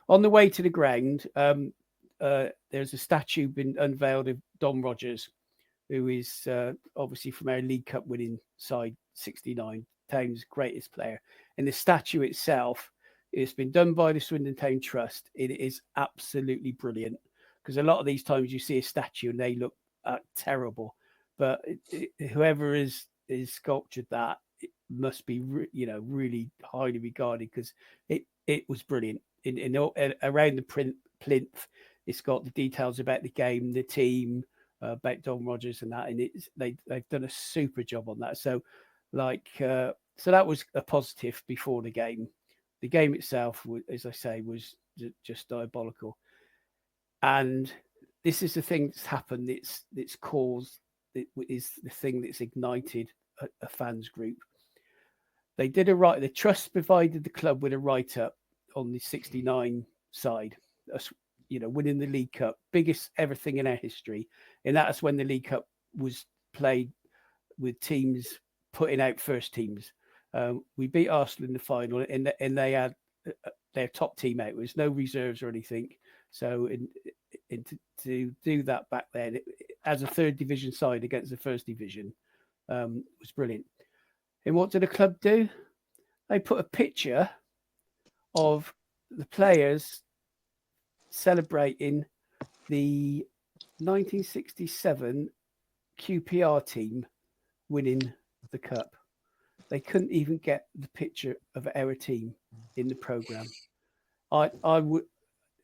On the way to the ground, there's a statue been unveiled of Don Rogers, who is obviously from our League Cup winning side, 69, Town's greatest player. And the statue itself, it's been done by the Swindon Town Trust. It is absolutely brilliant, because a lot of these times you see a statue and they look terrible, but whoever is sculptured that, it must be really highly regarded, because it was brilliant. Around the plinth, it's got the details about the game, the team, about Don Rogers and that, and they've done a super job on that. So so that was a positive before the game. The game itself, as I say, was just diabolical. And this is the thing that's happened. It's caused. It is the thing that's ignited a fans group. They did the trust provided the club with a write-up on the 69 side, winning the League Cup, biggest ever thing in our history. And that's when the League Cup was played with teams putting out first teams. We beat Arsenal in the final, and they had their top team out. There was no reserves or anything. So to do that back then, as a third division side against the first division, was brilliant. And what did the club do? They put a picture of the players celebrating the 1967 QPR team winning the cup. They couldn't even get the picture of our team in the program.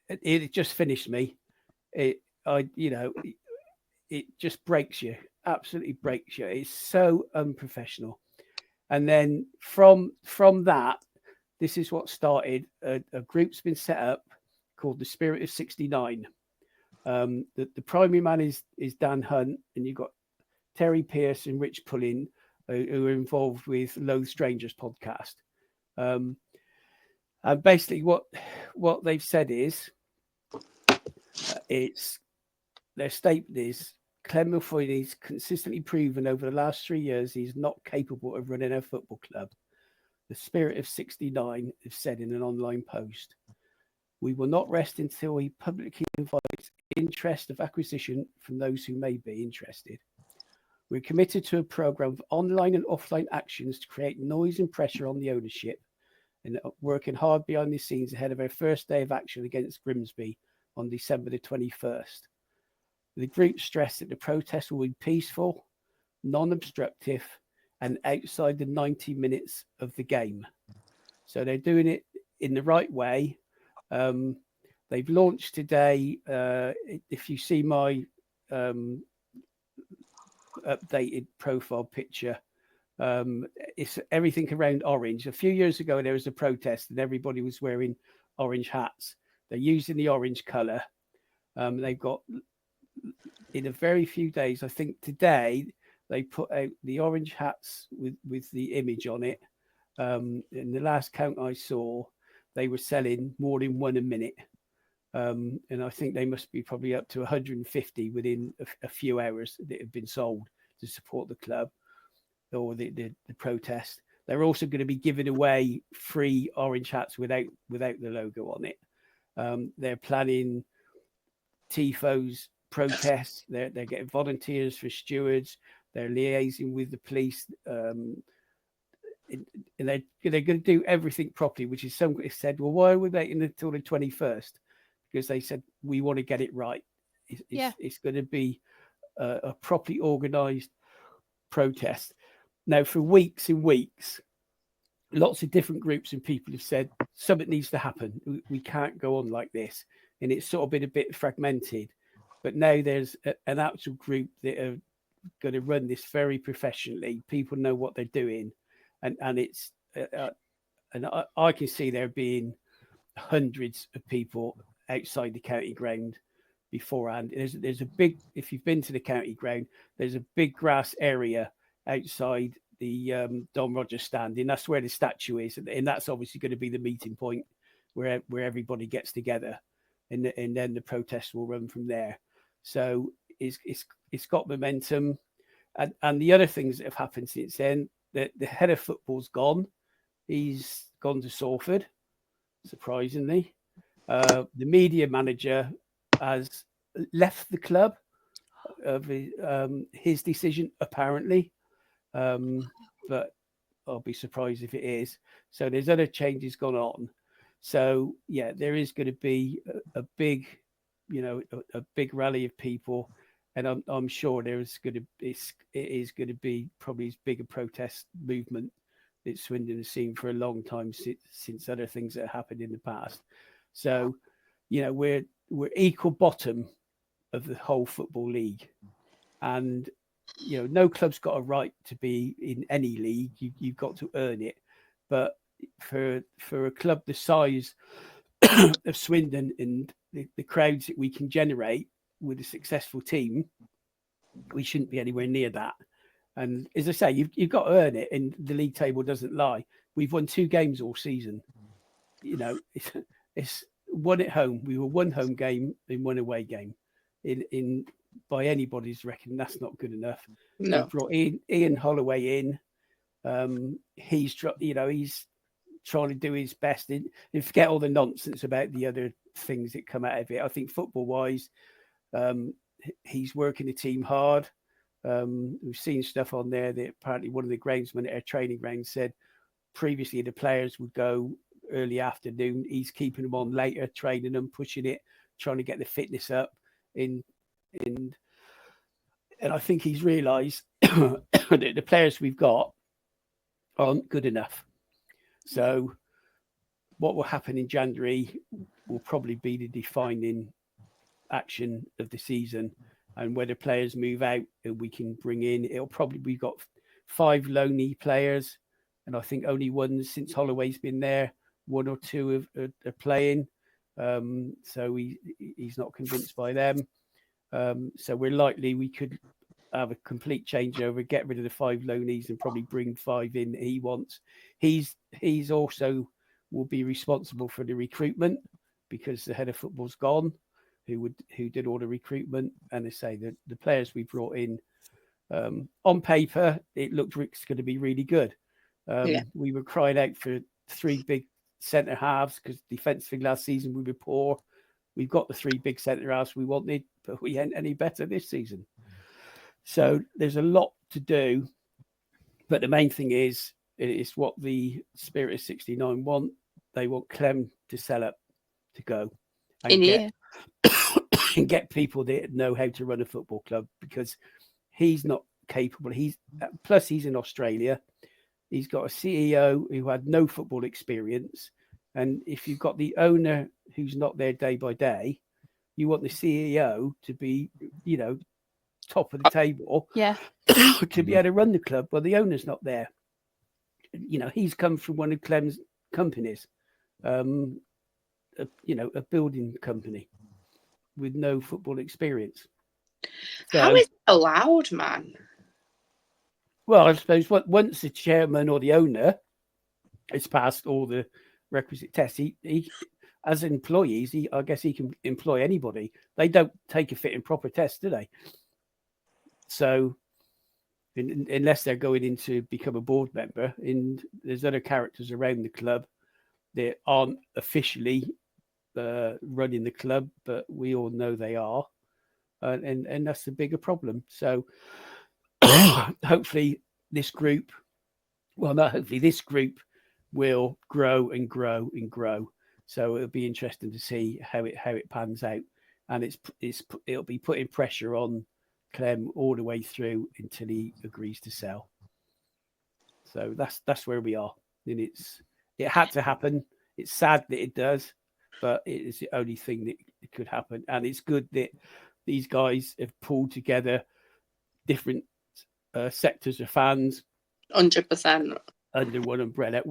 It just finished me. It just breaks you, absolutely breaks you. It's so unprofessional. And then from that, this is what started. A group's been set up called the Spirit of 69. The primary man is Dan Hunt, and you've got Terry Pierce and Rich Pullin, who are involved with Loathe Strangers podcast. And basically what they've said is, their statement is, Clem Milfoy is consistently proven over the last 3 years he's not capable of running a football club. The Spirit of 69 have said in an online post. We will not rest until he publicly invites interest of acquisition from those who may be interested. We're committed to a program of online and offline actions to create noise and pressure on the ownership, and working hard behind the scenes ahead of our first day of action against Grimsby on December the 21st. The group stressed that the protest will be peaceful, non-obstructive, and outside the 90 minutes of the game. So they're doing it in the right way. They've launched today. If you see my updated profile picture, it's everything around orange. A few years ago, there was a protest and everybody was wearing orange hats. They're using the orange colour. They've got, in a very few days, I think today, they put out the orange hats with the image on it. In the last count I saw, they were selling more than one a minute. And I think they must be probably up to 150 within a few hours that have been sold to support the club or the protest. They're also going to be giving away free orange hats without the logo on it. They're planning TIFOs protests. They're getting volunteers for stewards. They're liaising with the police. And they're going to do everything properly, which is some said, well, why are we waiting until the 21st? Because they said, we want to get it right. It's going to be a properly organised protest. Now, for weeks and weeks, lots of different groups and people have said, something needs to happen. We can't go on like this. And it's sort of been a bit fragmented. But now there's an actual group that are going to run this very professionally. People know what they're doing. And it's and I can see there being hundreds of people outside the county ground beforehand. There's a big, if you've been to the county ground, there's a big grass area outside the Don Rogers stand, and that's where the statue is, and that's obviously going to be the meeting point where everybody gets together, and then the protest will run from there. So it's got momentum, and the other things that have happened since then. The head of football's gone. He's gone to Salford, surprisingly. The media manager has left the club of his decision, apparently. But I'll be surprised if it is. So there's other changes gone on. So yeah, there is going to be a big, a big rally of people, and I'm sure there is going to it is going to be probably as big a protest movement that Swindon has seen for a long time since other things that happened in the past. So, we're equal bottom of the whole football league, and no club's got a right to be in any league. You've got to earn it. But for a club the size of Swindon and the crowds that we can generate with a successful team, we shouldn't be anywhere near that. And as I say, you've got to earn it, and the league table doesn't lie. We've won 2 games all season. It's one at home. We were 1 home game and 1 away game. In by anybody's reckon, that's not good enough. No. We brought Ian Holloway in. He's trying to do his best and forget all the nonsense about the other things that come out of it. I think football wise, he's working the team hard. We've seen stuff on there that apparently one of the groundsmen at our training ground said previously the players would go early afternoon. He's keeping them on later, training them, pushing it, trying to get the fitness up. And I think he's realised that the players we've got aren't good enough. So what will happen in January will probably be the defining action of the season. And whether players move out and we can bring in, we've got 5 loanee players. And I think only one since Holloway's been there, 1 or 2 are playing. So he's not convinced by them. So we're likely we could have a complete changeover, get rid of the 5 loanees and probably bring 5 in that he wants. He's also will be responsible for the recruitment because the head of football's gone, who did all the recruitment. And they say that the players we brought in, on paper, it looked going to be really good. We were crying out for 3 big centre halves because defensively last season we were poor. We've got the 3 big centre halves we wanted, but we ain't any better this season. So there's a lot to do, but the main thing is it's what the Spirit of 69 want. They want Clem to sell up, to go, and get people that know how to run a football club because he's not capable. He's in Australia. He's got a CEO who had no football experience, and if you've got the owner who's not there day by day, you want the CEO to be, top of the table, to be able to run the club. Well, the owner's not there. He's come from one of Clem's companies, a building company with no football experience. So, how is it allowed, man? Well, I suppose once the chairman or the owner has passed all the requisite tests, he as employees, I guess he can employ anybody. They don't take a fit and proper test, do they? So unless they're going in to become a board member, and there's other characters around the club that aren't officially running the club, but we all know they are. And that's the bigger problem. So hopefully this group will grow and grow and grow. So it'll be interesting to see how it pans out. And it'll be putting pressure on Clem all the way through until he agrees to sell. So that's where we are. And it had to happen. It's sad that it does, but it is the only thing that it could happen. And it's good that these guys have pulled together different sectors of fans, 100% under one umbrella.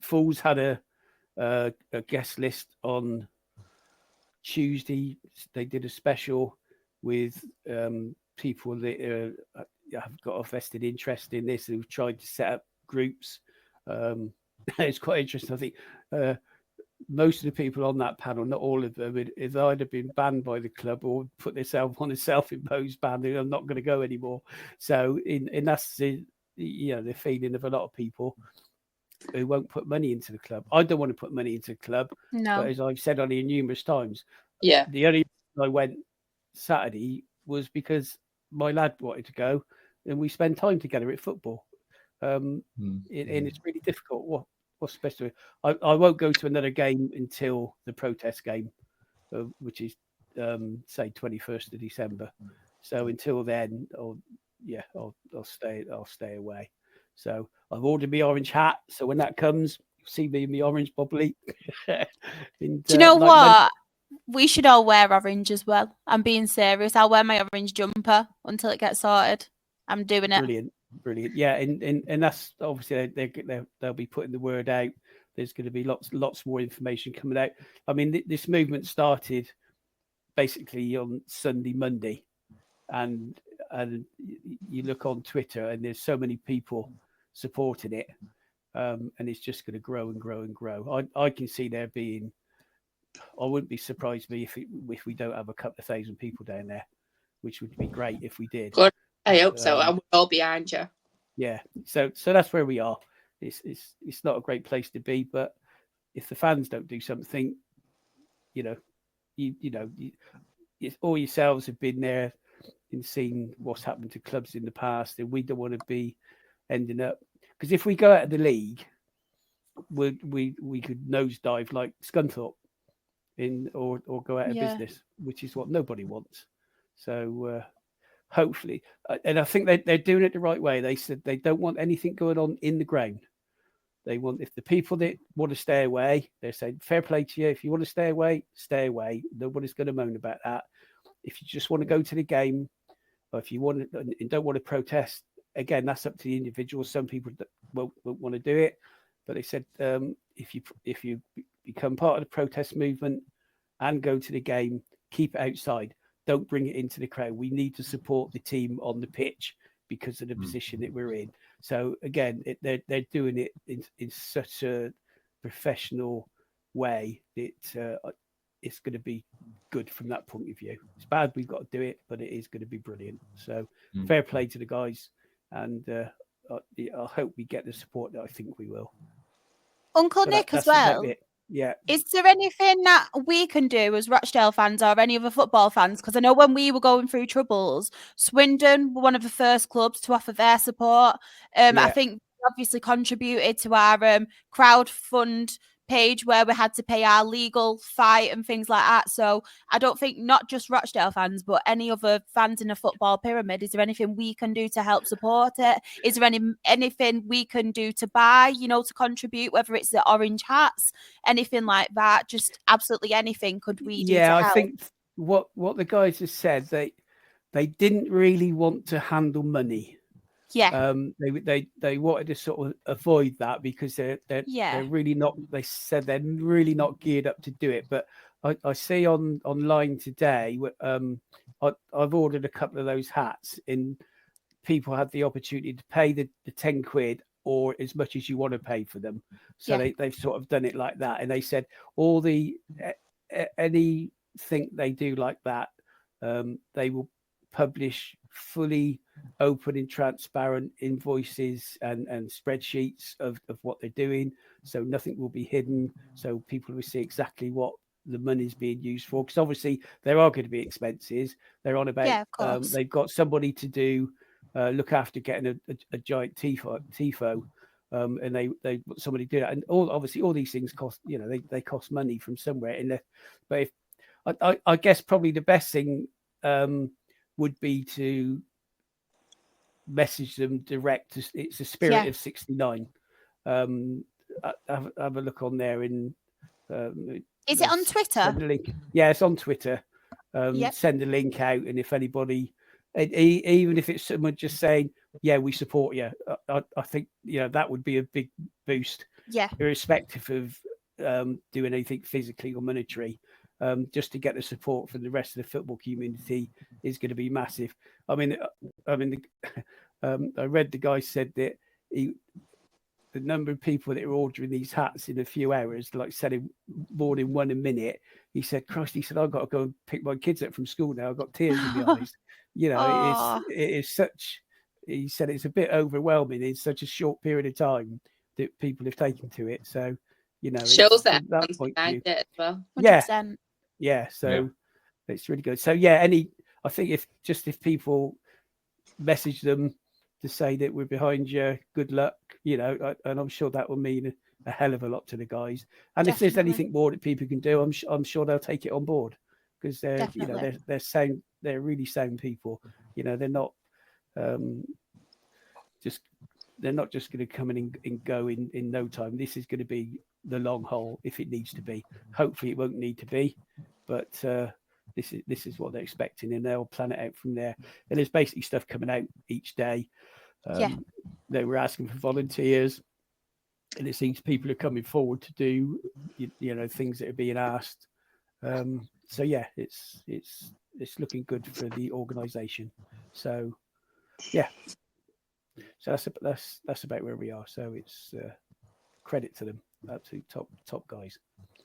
Fools had a guest list on Tuesday. They did a special with people that have got a vested interest in this, who've tried to set up groups. It's quite interesting. I think most of the people on that panel, not all of them, has either been banned by the club or put themselves on a self-imposed ban. I'm not going to go anymore. So, and that's the feeling of a lot of people. who won't put money into the club. I don't want to put money into the club, but No. as I've said on here numerous times, Yeah. the only reason I went Saturday was because my lad wanted to go, and we spend time together at football. And it's really difficult. What's best to do? I won't go to another game until the protest game, which is say 21st of December. So until then, I'll stay away. So I've ordered my orange hat. So when that comes, you'll see me in my orange probably. Do you know what? We should all wear orange as well. I'm being serious. I'll wear my orange jumper until it gets sorted. I'm doing it. Brilliant. Yeah, and that's obviously they'll be putting the word out. There's going to be lots more information coming out. I mean, this movement started basically on Sunday, Monday, and you look on Twitter, and there's so many people supporting it, and it's just going to grow and grow and grow. I can see there being. I wouldn't be surprised if we don't have a couple of thousand people down there, which would be great if we did. Good. I hope so. I'm all behind you. Yeah. So that's where we are. It's not a great place to be, but if the fans don't do something, you all yourselves have been there and seen what's happened to clubs in the past, and we don't want to be ending up, because if we go out of the league, we could nosedive like Scunthorpe or go out of business, which is what nobody wants. So hopefully, and I think they're doing it the right way. They said they don't want anything going on in the ground. They want, if the people that want to stay away, they're saying fair play to you. If you want to stay away, stay away. Nobody's going to moan about that. If you just want to go to the game, or if you want to, and don't want to protest, again, that's up to the individual. Some people won't want to do it, but they said if you become part of the protest movement and go to the game, keep it outside. Don't bring it into the crowd. We need to support the team on the pitch because of the position that we're in. So again, they're doing it in such a professional way that it's going to be good from that point of view. It's bad we've got to do it, but it is going to be brilliant. So fair play to the guys, and I hope we get the support that I think we will. Uncle Nick as well. Yeah. Is there anything that we can do as Rochdale fans or any other football fans? Because I know when we were going through troubles, Swindon were one of the first clubs to offer their support. I think obviously contributed to our crowd fund page where we had to pay our legal fight and things like that. So I don't think not just Rochdale fans, but any other fans in a football pyramid, is there anything we can do to help support it? Is there anything we can do to buy, to contribute, whether it's the orange hats, anything like that? Just absolutely anything could we do to help? I think what the guys have said, they didn't really want to handle money. Yeah. They wanted to sort of avoid that because they're really not. They said they're really not geared up to do it. But I see online today. I've ordered a couple of those hats, and people had the opportunity to pay the 10 quid or as much as you want to pay for them. So they've sort of done it like that. And they said all the anything they do like that, they will publish fully open and transparent invoices and spreadsheets of what they're doing, so nothing will be hidden, so people will see exactly what the money's being used for, because obviously there are going to be expenses. They're on about they've got somebody to do look after getting a giant tifo, and they somebody do that, and all these things cost, they cost money from somewhere in there. But if I guess probably the best thing would be to message them direct. It's the Spirit of 69. Have a look on there. Is it on Twitter? Send a link. Yeah, it's on Twitter. Send a link out, and if anybody, even if it's someone just saying, "Yeah, we support you," I think that would be a big boost. Yeah, irrespective of doing anything physically or monetary. Just to get the support from the rest of the football community is going to be massive. I mean, I read the guy said that the number of people that are ordering these hats in a few hours, like selling more than one a minute. He said, "Christ," he said, "I've got to go and pick my kids up from school now. I've got tears in my eyes." It is such. He said it's a bit overwhelming in such a short period of time. people have taken to it. So, shows that from that point of behind view, it as well. 100%. yeah. So it's really good. So yeah, I think if people message them to say that we're behind you, good luck, and I'm sure that will mean a hell of a lot to the guys. And if there's anything more that people can do, I'm sure they'll take it on board, because they're they're sound, they're really sound people. They're not they're not just going to come in and go in no time. This is going to be the long haul if it needs to be. Hopefully it won't need to be, but this is what they're expecting, and they'll plan it out from there. And there's basically stuff coming out each day. They were asking for volunteers, and it seems people are coming forward to do things that are being asked. So yeah, it's looking good for the organisation. So yeah, so that's about where we are. So it's credit to them, absolute top guys.